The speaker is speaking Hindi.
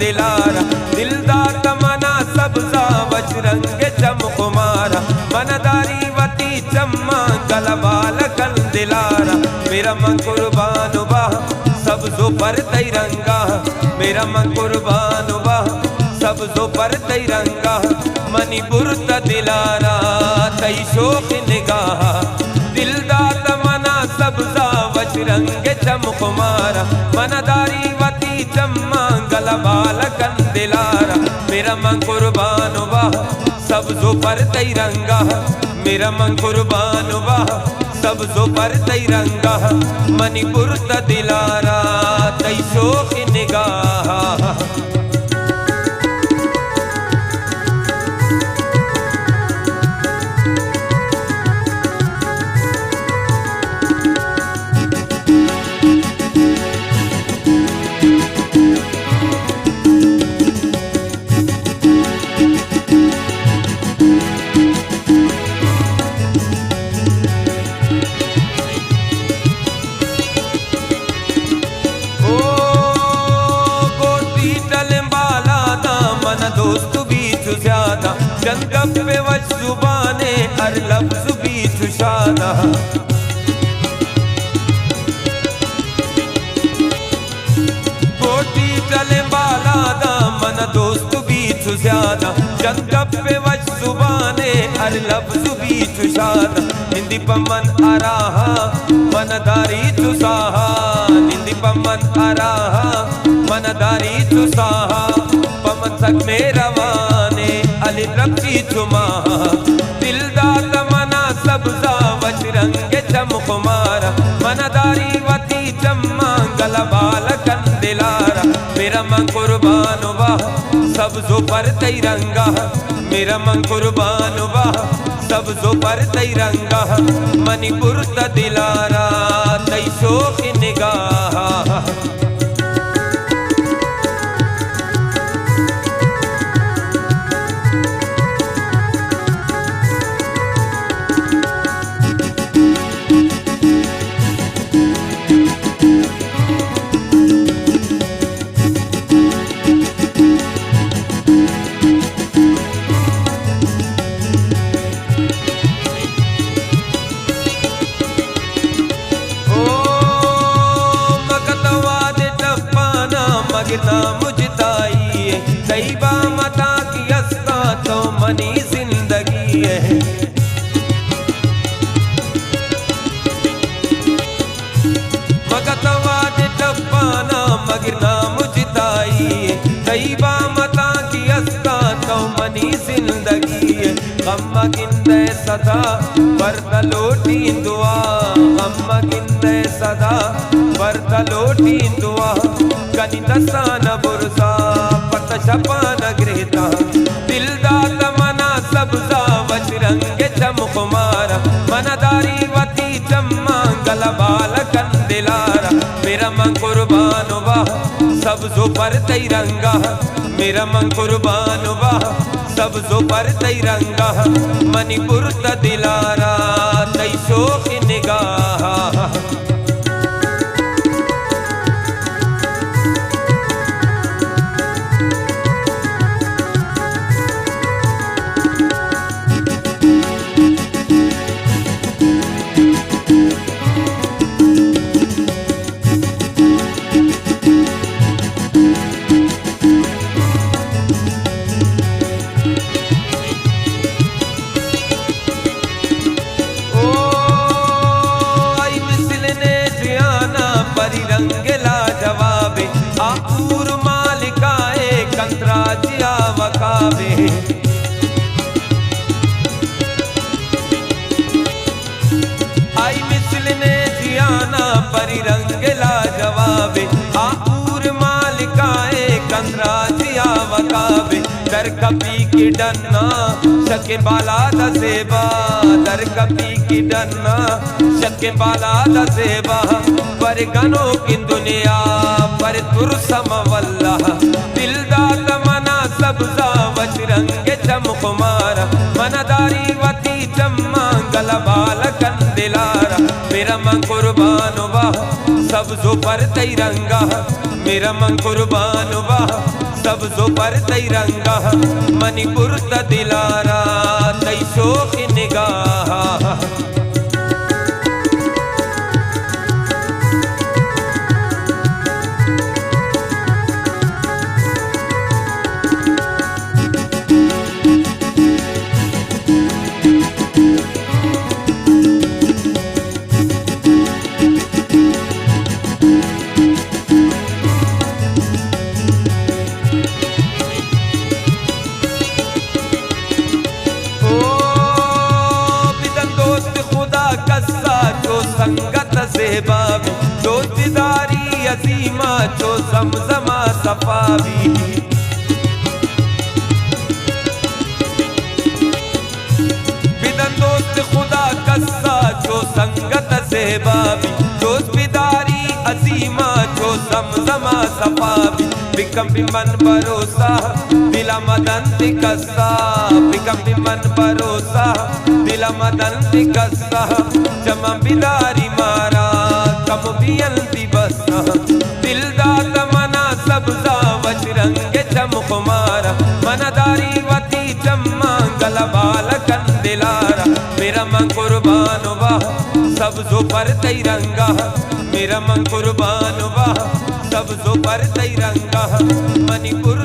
कंदिलारा, दिलदा तमना सबजा बजरंग चमकुमारा, मनदारी वती चम्मा गलबाल कंदिलारा, मेरा मन कुर्बान बा सब जो पर तिरंगा, मेरा मन कुर्बान बा सब जो पर तिरंगा, मणिपुर त दिलारा तई शोक निगाह, दिलदा तमना सबजा बजरंग चमकुमारा, मनदारी वती चम्मा गलबाल कंदिलारा, मेरा मन कुर्बान बा सब जो पर तिरंगा, मेरा मन कुर्बान बा सब जो पर तिरंगा, मणिपुर त दिलारा तई शोक निगाह। दोस्त बीच ज्यादा जंगब पे वज जुबाने हर लफ्ज बीच शादा, कोटी चले बाला दा मन दोस्त बीच ज्यादा जंगब पे वज जुबाने हर लफ्ज बीच शादा, निंदी पमन आराहा मनदारी तुसाहा, निंदी पमन आराहा मनदारी तुसाहा, पमन सक में रवाने अली रब्ची चुमा, दिलदा तमना सबजा बजरंग चमकुमारा, मनदारी वती चम्मा गलबाल कंदिलारा, मेरा मन कुर्बान बा सब जो पर तिरंगा, मेरा मन कुर्बान बा सब जो पर तिरंगा, मणिपुर त दिलारा तई शोक निगाह। मगना मुझताई तैबा मता की अस्ता तो मनी जिंदगी है, मगतवाद टप्पाना मगना मुझताई तैबा मता की अस्ता तो मनी जिंदगी है, अम्मा गिंदे सदा बरता लोटी दुआ, अम्मा गिंदे सदा बरता लोटी दुआ, कनी दसान बुरसा पत शपान गृहता, दिलदा तमना सबजा बजरंग चमकुमारा, मनदारी वती चम्मा गलबाल कंदिलारा, मेरा मन कुर्बान बा सब जो पर तिरंगा, मेरा मन कुर्बान बा सब जो पर तिरंगा, मणिपुर त दिलारा तई शोक निगाह। रंगला जवाबे आपूर मालिकाए कंतराजिया वकाबे, आई मिसल ने जियाना परी रंगला जवाबे आपूर मालिकाए कंतराजिया वकाबे, दर कपी की डन्ना शके बाला दसेबा, दर कपी की डन्ना शके बाला दसेबा, पर गनो की दुनिया पर तुरसम वल्ला, दिलदा तमना सबजा बजरंग चमकुमारा, मनदारी वती चम्मा गलबाल कंदिलारा, मेरा मन कुर्बान बा सब जो पर तिरंगा, मेरा मन कुर्बान बा सब्जो पर तिरंगा मणिपुर त दिलारा तई शोक निगाह संगत से बाबी दोस्तीदारी अजीमा जो जमजमा सफावी बिदन दोस्त खुदा कस्सा जो संगत से बाबी दोस्तीदारी अजीमा जो जमजमा सफावी बिकम बिमन भरोसा दिला मदन तिकस्सा बिकम बिमन भरोसा दिला मदन तिकस्सा जमा बिदारी मारा कम बियल दिबसा दिलदात मना सबजा वजरंग चमकुमारा मनदारी वती चम्मा गलबाल कंदिलारा मेरा मन कुर्बान वाह सब्जो पर तिरंगा मेरा मन कुर्बान वाह सब्जो पर तिरंगा मणिपुर